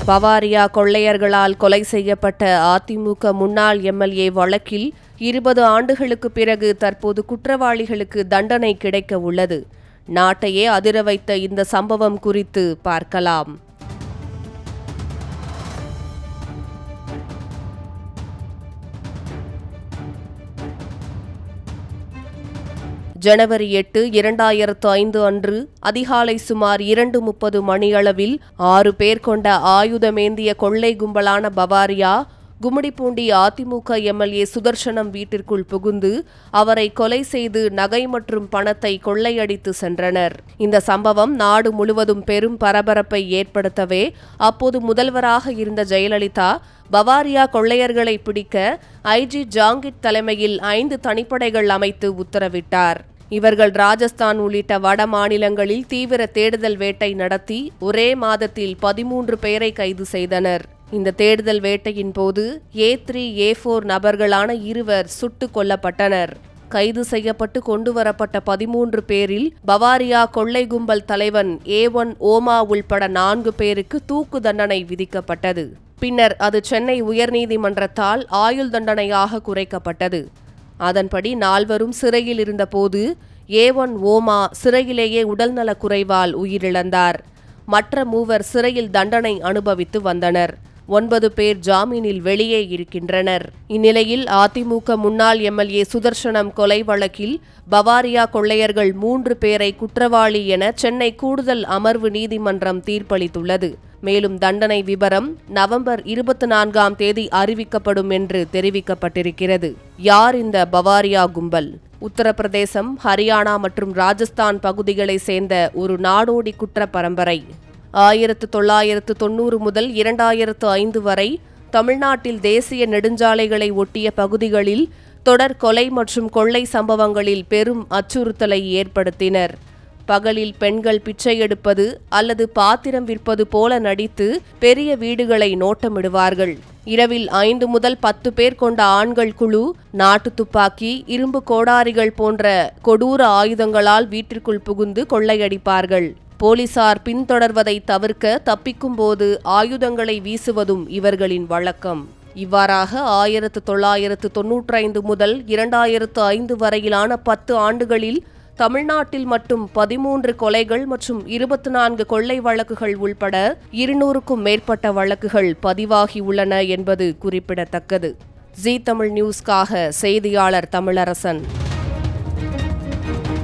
பவாரியா கொள்ளையர்களால் கொலை செய்யப்பட்ட அதிமுக முன்னாள் எம்எல்ஏ வழக்கில் 20 ஆண்டுகளுக்கு பிறகு தற்போது குற்றவாளிகளுக்கு தண்டனை கிடைக்க உள்ளது. நாட்டையே அதிர வைத்த இந்த சம்பவம் குறித்து பார்க்கலாம். ஜனவரி 8, 2005 அன்று அதிகாலை சுமார் 2:30 மணியளவில் 6 பேர் கொண்ட ஆயுதமேந்திய கொள்ளை கும்பலான பவாரியா கும்மிடிப்பூண்டி அதிமுக எம்எல்ஏ சுதர்சனம் வீட்டிற்குள் புகுந்து அவரை கொலை செய்து நகை மற்றும் பணத்தை கொள்ளையடித்து சென்றனர். இந்த சம்பவம் நாடு முழுவதும் பெரும் பரபரப்பை ஏற்படுத்தவே அப்போது முதல்வராக இருந்த ஜெயலலிதா பவாரியா கொள்ளையர்களை பிடிக்க ஐஜி ஜாங்கிட் தலைமையில் 5 தனிப்படைகள் அமைத்து உத்தரவிட்டார். இவர்கள் ராஜஸ்தான் உள்ளிட்ட வட மாநிலங்களில் தீவிர தேடுதல் வேட்டை நடத்தி ஒரே மாதத்தில் 13 பேரை கைது செய்தனர். இந்த தேடுதல் வேட்டையின் போது A3, A4 நபர்களான 2 சுட்டுக் கொல்லப்பட்டனர். கைது செய்யப்பட்டு கொண்டுவரப்பட்ட 13 பேரில் பவாரியா கொள்ளை கும்பல் தலைவன் A1 ஓமா உள்பட 4 பேருக்கு தூக்கு தண்டனை விதிக்கப்பட்டது. பின்னர் அது சென்னை உயர்நீதிமன்றத்தால் ஆயுள் தண்டனையாக குறைக்கப்பட்டது. அதன்படி 4 சிறையில் இருந்தபோது A1 ஓமா சிறையிலேயே உடல்நலக் குறைவால் உயிரிழந்தார். மற்ற 3 சிறையில் தண்டனை அனுபவித்து வந்தனர். 9 பேர் ஜாமீனில் வெளியே இருக்கின்றனர். இந்நிலையில் அதிமுக முன்னாள் எம்எல்ஏ சுதர்சனம் கொலை வழக்கில் பவாரியா கொள்ளையர்கள் 3 பேரை குற்றவாளி என சென்னை கூடுதல் அமர்வு நீதிமன்றம் தீர்ப்பளித்துள்ளது. மேலும் தண்டனை விபரம் நவம்பர் 24ஆம் தேதி அறிவிக்கப்படும் என்று தெரிவிக்கப்பட்டிருக்கிறது. யார் இந்த பவாரியா கும்பல்? உத்தரப்பிரதேசம், ஹரியானா மற்றும் ராஜஸ்தான் பகுதிகளை சேர்ந்த ஒரு நாடோடி குற்ற பரம்பரை. 1990 முதல் 2005 வரை தமிழ்நாட்டில் தேசிய நெடுஞ்சாலைகளை ஒட்டிய பகுதிகளில் தொடர் கொலை மற்றும் கொள்ளை சம்பவங்களில் பெரும் அச்சுறுத்தலை ஏற்படுத்தினர். பகலில் பெண்கள் பிச்சை எடுப்பது அல்லது பாத்திரம் விற்பது போல நடித்து பெரிய வீடுகளை நோட்டமிடுவார்கள். இரவில் 5 முதல் 10 பேர் கொண்ட ஆண்கள் குழு நாட்டு துப்பாக்கி, இரும்பு கோடாரிகள் போன்ற கொடூர ஆயுதங்களால் வீட்டிற்குள் புகுந்து கொள்ளையடிப்பார்கள். போலீசார் பின்தொடர்வதை தவிர்க்க தப்பிக்கும் போது ஆயுதங்களை வீசுவதும் இவர்களின் வழக்கம். இவ்வாறாக 1995 முதல் 2005 வரையிலான 10 ஆண்டுகளில் தமிழ்நாட்டில் மட்டும் 13 கொலைகள் மற்றும் 24 கொள்ளை வழக்குகள் உள்பட 200க்கும் மேற்பட்ட வழக்குகள் பதிவாகியுள்ளன என்பது குறிப்பிடத்தக்கது. ஜீ தமிழ் நியூஸ்க்காக செய்தியாளர் தமிழரசன்.